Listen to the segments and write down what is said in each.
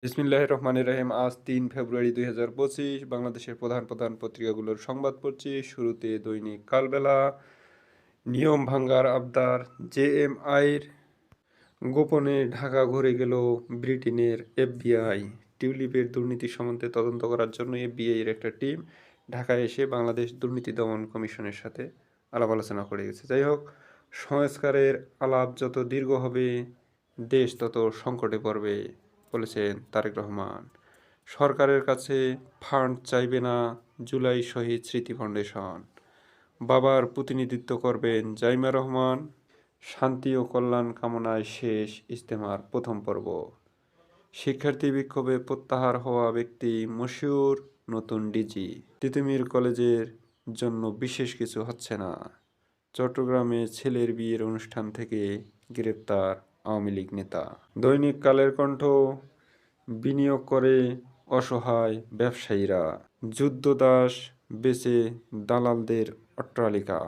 বিসমিল্লাহির রহমানির রহিম। আজ ৩ ফেব্রুয়ারি ২০২৫। বাংলাদেশের প্রধান প্রধান পত্রিকাগুলোর সংবাদ পড়ছি। শুরুতে দৈনিক কালবেলা, নিয়ম ভাঙ্গার আবদার, জেএমআইর গোপনে ঢাকা ঘুরে গেল ব্রিটেনের এফবিআই। টিউলিপের দুর্নীতি সম্বন্ধে তদন্ত করার জন্য এফবিআই এর একটা টিম ঢাকায় এসে বাংলাদেশ দুর্নীতি দমন কমিশনের সাথে আলাপ আলোচনা করে গেছে। যাই হোক, সংস্কারের আলাপ যত দীর্ঘ হবে, দেশ তত সংকটে পড়বে, বলেছেন তারেক রহমান। সরকারের কাছে ফান্ড চাইবে না জুলাই শহীদ স্মৃতি ফাউন্ডেশন। বাবার প্রতিনিধিত্ব করবেন জাইমা রহমান। শান্তি ও কল্যাণ কামনায় শেষ ইজতেমার প্রথম পর্ব। শিক্ষার্থী বিক্ষোভে প্রত্যাহার হওয়া ব্যক্তি মশিউর নতুন ডিজি। তিতুমির কলেজের জন্য বিশেষ কিছু হচ্ছে না। চট্টগ্রামে ছেলের বিয়ের অনুষ্ঠান থেকে গ্রেপ্তার আওয়ামী লীগ নেতা। দৈনিক কালের কণ্ঠ, বিনিয়োগ করে অসহায় ব্যবসায়ীরা। যুদ্ধদাস বেচে দালালদের অট্টালিকা।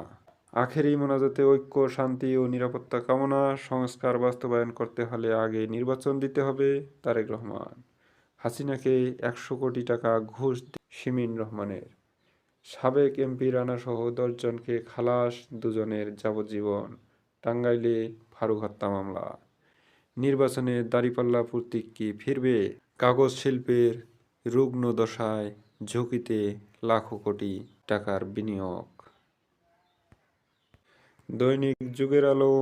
আখেরি মোনাজাতে ঐক্য, শান্তি ও নিরাপত্তা কামনা। সংস্কার বাস্তবায়ন করতে হলে আগে নির্বাচন দিতে হবে, তারেক রহমান। হাসিনাকে ১০০ কোটি টাকা ঘুষ শিমিন রহমানের। সাবেক এমপি রানাসহ ১০ জনকে খালাস, ২ জনের যাবজ্জীবন। টাঙ্গাইলে ফারুক হত্যা মামলা। নির্বাচনে দাঁড়িপাল্লা প্রতীক কি ফিরবে? কাগজ শিল্পের রুগ্ন দশায়, ঝুঁকিতে লাখো কোটি টাকার বিনিয়োগ। দৈনিক যুগের আলো,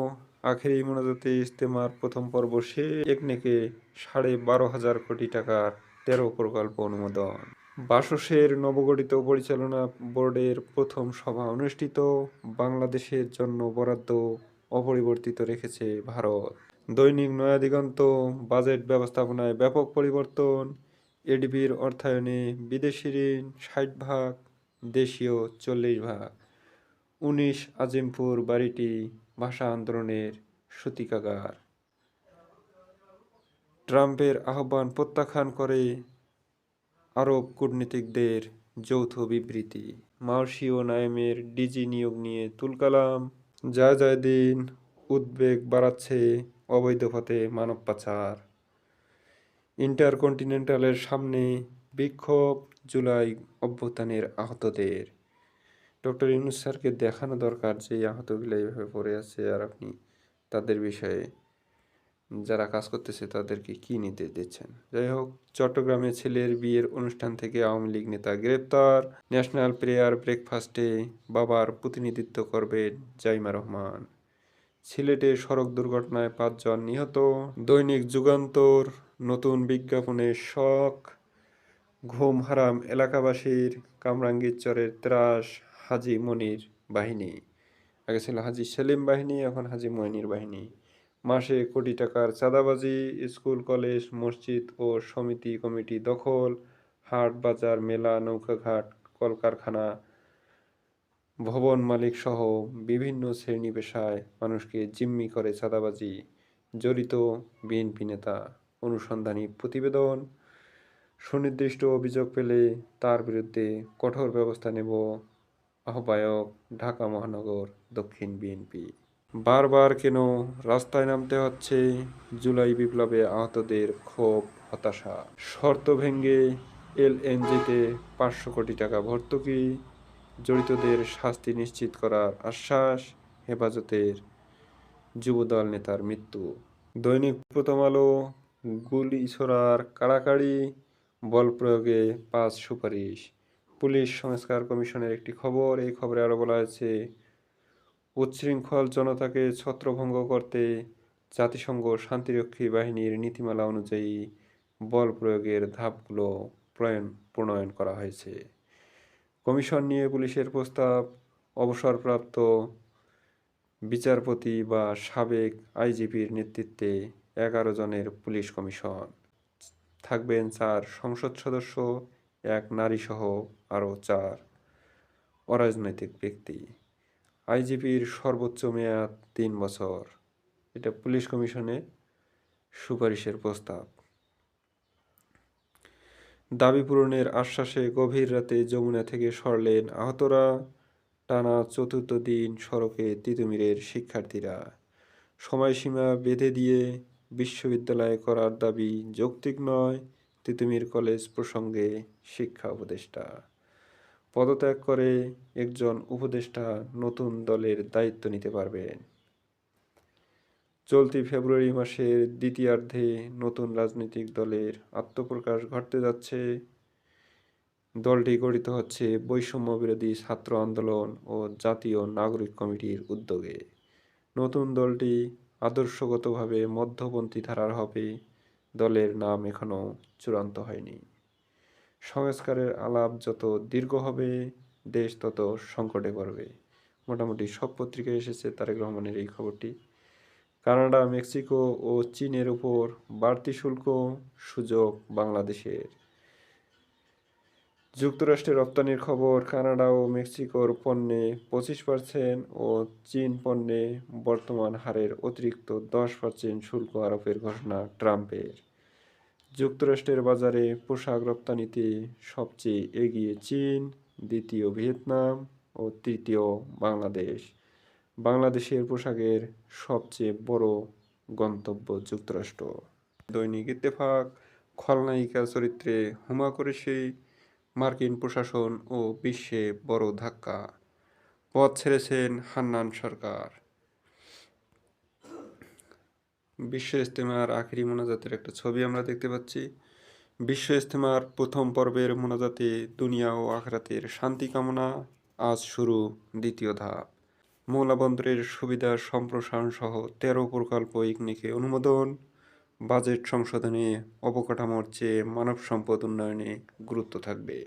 আখেরি মোনাজাতে ইজতেমার প্রথম পর্ব শেষ। একনেকে ১২,৫০০ কোটি টাকার ১৩ প্রকল্প অনুমোদন। বাসসের নবগঠিত পরিচালনা বোর্ডের প্রথম সভা অনুষ্ঠিত। বাংলাদেশের জন্য বরাদ্দ অপরিবর্তিত রেখেছে ভারত। দৈনিক নয়া দিগন্ত, বাজেট ব্যবস্থাপনায় ব্যাপক পরিবর্তন। এডিবির অর্থায়নে বিদেশি ঋণ ৬০ ভাগ, দেশীয় ৪০ ভাগ। ১৯ আজিমপুর বাড়িটি ভাষা আন্দোলনের সূতিকাগার। ট্রাম্পের আহ্বান প্রত্যাখ্যান করে আরব কূটনীতিকদের যৌথ বিবৃতি। মার্সি ও নায়েমের ডিজি নিয়োগ নিয়ে তুলকালাম। দিন উদ্বেগ বাড়াচ্ছে অবৈধ পথে মানব পাচার। ইন্টারকন্টিনেন্টালের সামনে বিক্ষোভ, জুলাই অভ্যুত্থানের আহতদের। ডক্টর ইউনূস স্যারকে দেখানো দরকার যে এই আহতগুলো এইভাবে পড়ে আছে, আর আপনি তাদের বিষয়ে যারা কাজ করতেছে তাদেরকে কী নির্দেশ দিচ্ছেন। যাই হোক, চট্টগ্রামে ছেলের বিয়ের অনুষ্ঠান থেকে আওয়ামী লীগ নেতা গ্রেপ্তার। ন্যাশনাল প্রেয়ার ব্রেকফাস্টে বাবার প্রতিনিধিত্ব করবেন জাইমা রহমান। সিলেটে সড়ক দুর্ঘটনায় ৫ জন নিহত। দৈনিক যুগান্তর, নতুন বিজ্ঞাপনে শক, ঘুম হারাম এলাকাবাসীর। কামরাঙ্গীরচরের ত্রাস, হাজী মনির বাহিনী। আগে ছিল হাজী সেলিম বাহিনী, এখন হাজী মনির বাহিনী। মাসে কোটি টাকার চাঁদাবাজি। স্কুল, কলেজ, মসজিদ ও সমিতি কমিটি দখল। হাট, বাজার, মেলা, নৌকাঘাট, কলকারখানা, ভবন মালিক সহ বিভিন্ন শ্রেণী পেশায় মানুষকে জিম্মি করে চাঁদাবাজি। জড়িত বিএনপি নেতা। অনুসন্ধানী প্রতিবেদন। সুনির্দিষ্ট অভিযোগ পেলে তার বিরুদ্ধে কঠোর ব্যবস্থা নেব, আহ্বায়ক ঢাকা মহানগর দক্ষিণ বিএনপি। বারবার কেন রাস্তায় নামতে হচ্ছে? জুলাই বিপ্লবে আহতদের ক্ষোভ, হতাশা। শর্ত ভেঙে এলএনজিতে ৫০০ কোটি টাকা ভর্তুকি। জড়িতদের শাস্তি নিশ্চিত করার আশ্বাস। হেফাজতের যুবদল নেতার মৃত্যু। দৈনিক প্রথম আলো, গুলি ছোড়ার কাড়াকাড়ি, বল প্রয়োগে ৫ সুপারিশ। পুলিশ সংস্কার কমিশনের একটি খবর। এই খবরে আরও বলা হয়েছে, উচ্ছৃঙ্খল জনতাকে ছত্রভঙ্গ করতে জাতিসংঘ শান্তিরক্ষী বাহিনীর নীতিমালা অনুযায়ী বল প্রয়োগের ধাপগুলো প্রণয়ন করা হয়েছে। কমিশন নিয়ে পুলিশের প্রস্তাব। অবসরপ্রাপ্ত বিচারপতি বা সাবেক আইজিপির নেতৃত্বে ১১ জনের পুলিশ কমিশন। থাকবেন ৪ সংসদ সদস্য, ১ নারীসহ আরও ৪ অরাজনৈতিক ব্যক্তি। আইজিপির সর্বোচ্চ মেয়াদ ৩ বছর। এটা পুলিশ কমিশনে সুপারিশের প্রস্তাব। দাবি পূরণের আশ্বাসে গভীর রাতে যমুনা থেকে সরলেন আহতরা। টানা চতুর্থ দিন সড়কে তিতুমিরের শিক্ষার্থীরা। সময়সীমা বেঁধে দিয়ে বিশ্ববিদ্যালয় করার দাবি যৌক্তিক নয়, তিতুমির কলেজ প্রসঙ্গে শিক্ষা উপদেষ্টা পদত্যাগ করে একজন উপদেষ্টা নতুন দলের দায়িত্ব নিতে পারবেন। চলতি ফেব্রুয়ারি মাসের দ্বিতীয়ার্ধে নতুন রাজনৈতিক দলের আত্মপ্রকাশ ঘটতে যাচ্ছে। দলটি গঠিত হচ্ছে বৈষম্য বিরোধী ছাত্র আন্দোলন ও জাতীয় নাগরিক কমিটির উদ্যোগে। নতুন দলটি আদর্শগতভাবে মধ্যপন্থী ধারার হবে। দলের নাম এখনও চূড়ান্ত হয়নি। সংস্কারের আলাপ যত দীর্ঘ হবে, দেশ তত সংকটে পড়বে। মোটামুটি সব পত্রিকায় এসেছে তারেক রহমানের এই খবরটি। কানাডা, মেক্সিকো ও চীনের উপর বাড়তি শুল্ক সুযোগ বাংলাদেশের। যুক্তরাষ্ট্রে রপ্তানির খবর, কানাডা ও মেক্সিকোর পণ্যে 25% ও চীন পণ্যে বর্তমান হারের অতিরিক্ত 10% শুল্ক আরোপের ঘোষণা ট্রাম্পের। যুক্তরাষ্ট্রের বাজারে পোশাক রপ্তানিতে সবচেয়ে এগিয়ে চীন, দ্বিতীয় ভিয়েতনাম ও তৃতীয় বাংলাদেশ। বাংলাদেশের পোশাকের সবচেয়ে বড় গন্তব্য যুক্তরাষ্ট্র। দৈনিক ইত্তেফাক, খলনায়িকা চরিত্রে হুমা কুরেশি, মার্কিন প্রশাসন ও বিশ্বে বড় ধাক্কা, পদ ছেড়েছেন হান্নান সরকার। বিশ্ব ইজতেমার আখেরি মোনাজাতের একটা ছবি আমরা দেখতে পাচ্ছি। বিশ্ব ইজতেমার প্রথম পর্বের মোনাজাতে দুনিয়া ও আখিরাতের শান্তি কামনা। আজ শুরু দ্বিতীয় ধাপ। মৌলা বন্দরের সুবিধা সম্প্রসারণ সহ 13 প্রকল্প ইকনিকে অনুমোদন। বাজেট সংশোধনে অবকাঠামোর চেয়ে মানব সম্পদ উন্নয়নে গুরুত্ব থাকবে।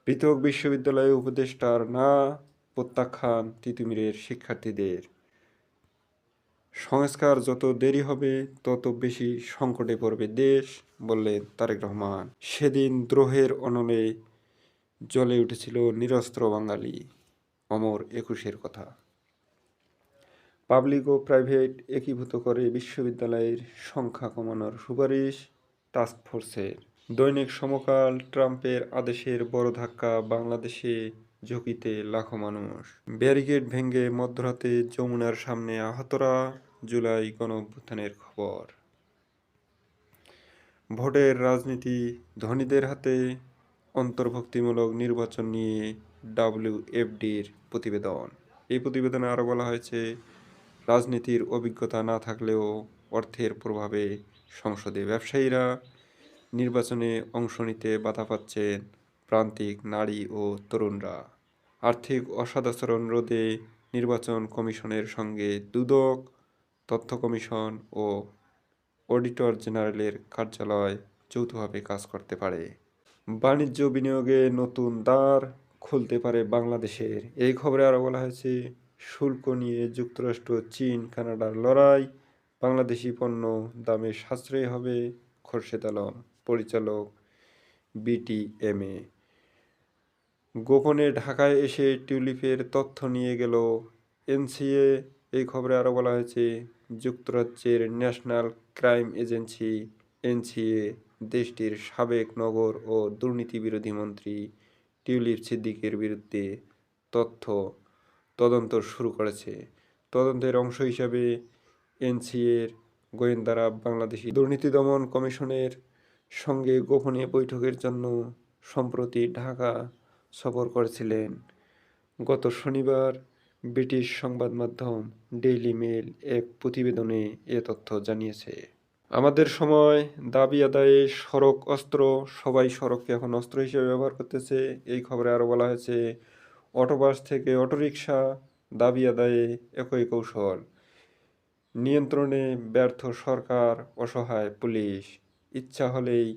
পৃথক বিশ্ববিদ্যালয়ে উপদেষ্টার না প্রত্যাখ্যান তিতুমিরের শিক্ষার্থীদের। সংস্কার যত দেরি হবে তত বেশি সংকটে পড়বে দেশ, বললেন তারেক রহমান। সেদিন দ্রোহের অনলে জ্বলে উঠেছিল নিরস্ত্র বাঙালি। অমর 21-এর কথা। পাবলিক ও প্রাইভেট একীভূত করে বিশ্ববিদ্যালয়ের সংখ্যা কমানোর সুপারিশ টাস্কফোর্সের। দৈনিক সমকাল, ট্রাম্পের আদেশের বড় ধাক্কা, বাংলাদেশে ঝুঁকিতে লাখো মানুষ। ব্যারিকেড ভেঙে মধ্যরাতে যমুনার সামনে আহতরা। জুলাই গণঅভ্যুত্থানের খবর। ভোটের রাজনীতি ধনীদের হাতে, অন্তর্ভুক্তিমূলক নির্বাচন নিয়ে WFDর প্রতিবেদন। এই প্রতিবেদনে আরও বলা হয়েছে, রাজনীতির অভিজ্ঞতা না থাকলেও অর্থের প্রভাবে সংসদে ব্যবসায়ীরা। নির্বাচনে অংশ নিতে বাধা পাচ্ছেন প্রান্তিক নারী ও তরুণরা। আর্থিক অসদাচরণ রোধে নির্বাচন কমিশনের সঙ্গে দুদক, তথ্য কমিশন ও অডিটর জেনারেলের কার্যালয় যৌথভাবে কাজ করতে পারে। বাণিজ্য বিনিয়োগে নতুন দ্বার খুলতে পারে বাংলাদেশের। এই খবরে আরও বলা হয়েছে, শুল্ক নিয়ে যুক্তরাষ্ট্র, চীন, কানাডার লড়াই। বাংলাদেশি পণ্য দামে সাশ্রয়ী হবে। খোরশেদ আলম, পরিচালক, BTMA। গোপনে ঢাকায় এসে টিউলিপের তথ্য নিয়ে গেল NCA। এই খবরে আরও বলা হয়েছে, যুক্তরাজ্যের ন্যাশনাল ক্রাইম এজেন্সি NCA দেশটির সাবেক নগর ও দুর্নীতি বিরোধী মন্ত্রী টিউলিপ সিদ্দিকের বিরুদ্ধে তদন্ত শুরু করেছে। তদন্তের অংশ হিসাবে NCAর গোয়েন্দারা বাংলাদেশি দুর্নীতি দমন কমিশনের সঙ্গে গোপনে বৈঠকের জন্য সম্প্রতি ঢাকা সফর করেছিলেন। গত শনিবার ব্রিটিশ সংবাদ মাধ্যম ডেইলি মেল এক প্রতিবেদনে এ তথ্য জানিয়েছে। আমাদের সময় দাবি আদায়ে সড়ক অস্ত্র, সবাই সড়ককে এখন অস্ত্র হিসেবে ব্যবহার করতেছে। এই খবরে আরও বলা হয়েছে, অটোবাস থেকে অটোরিকশা, দাবি আদায়ে একই কৌশল। নিয়ন্ত্রণে ব্যর্থ সরকার, অসহায় পুলিশ। ইচ্ছা হলেই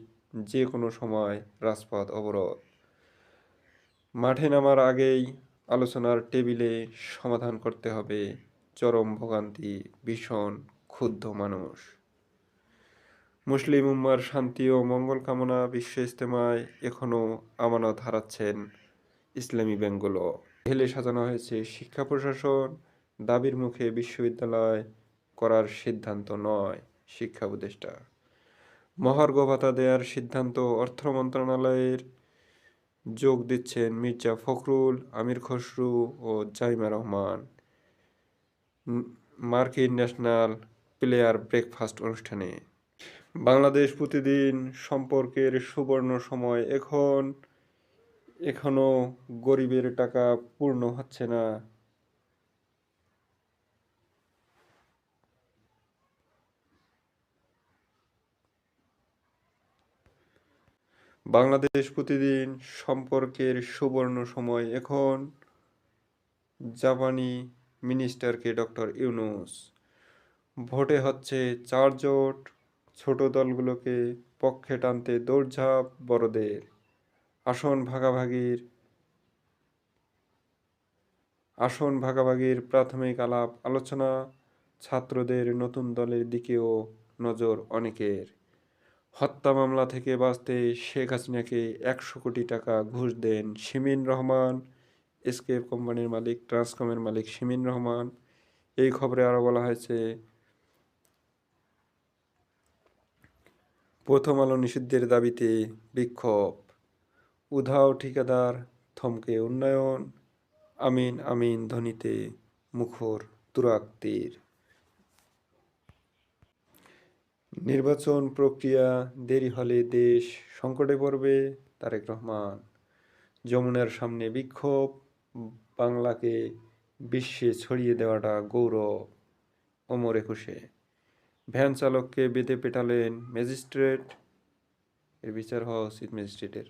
যে কোনো সময় রাজপথ অবরোধ। মাঠে নামার আগেই আলোচনার টেবিলে সমাধান করতে হবে চরম ভোগান্তি, ভীষণ ক্ষুব্ধ মানুষ। মুসলিম উম্মার শান্তি ও মঙ্গল কামনা। বিশ্ব ইজতেমায় এখনও আমানত হারাচ্ছেন ইসলামী ব্যাংকগুলো। ঢেলে সাজানো হয়েছে শিক্ষা প্রশাসন। দাবির মুখে বিশ্ববিদ্যালয় করার সিদ্ধান্ত নয় শিক্ষা উপদেষ্টা। মহার্ঘ ভাতা দেওয়ার সিদ্ধান্ত অর্থ মন্ত্রণালয়ের। যোগ দিচ্ছেন মির্জা ফখরুল, আমির খসরু ও জাইমা রহমান মার্কিন ন্যাশনাল প্লেয়ার ব্রেকফাস্ট অনুষ্ঠানে। বাংলাদেশ প্রতিদিন সম্পর্কের সুবর্ণ সময় এখনো গরিবের টাকা পূর্ণ হচ্ছে না। বাংলাদেশ প্রতিদিন সম্পর্কের সুবর্ণ সময় এখন জাপানি মিনিস্টারকে ডক্টর ইউনূস। ভোটে হচ্ছে চারজোট, ছোট দলগুলোকে পক্ষে টানতে দৌড়ঝাঁপ বড়দের। আসন ভাগাভাগির আসন ভাগাভাগির প্রাথমিক আলাপ আলোচনা, ছাত্রদের নতুন দলের দিকেও নজর অনেকের। হত্যা মামলা থেকে বাঁচতে শেখ হাসিনাকে ১০০ কোটি টাকা ঘুষ দেন শিমীন রহমান, এসকেপ কোম্পানির মালিক, ট্রান্সকমের মালিক শিমীন রহমান। এই খবরে আরও বলা হয়েছে, প্রথম আলো নিষিদ্ধের দাবিতে বিক্ষোভ, উধাও ঠিকাদার, থমকে উন্নয়ন, আমিন আমিন ধ্বনিতে মুখর তুরাগতীর। নির্বাচন প্রক্রিয়া দেরি হলে দেশ সংকটে পড়বে, তারেক রহমান। যমুনার সামনে বিক্ষোভ, বাংলাকে বিশ্বে ছড়িয়ে দেওয়াটা গৌরব, ওমর একুশে। ভ্যান চালককে বেঁধে পেটালেন ম্যাজিস্ট্রেট, এর বিচার হওয়া উচিত ম্যাজিস্ট্রেটের।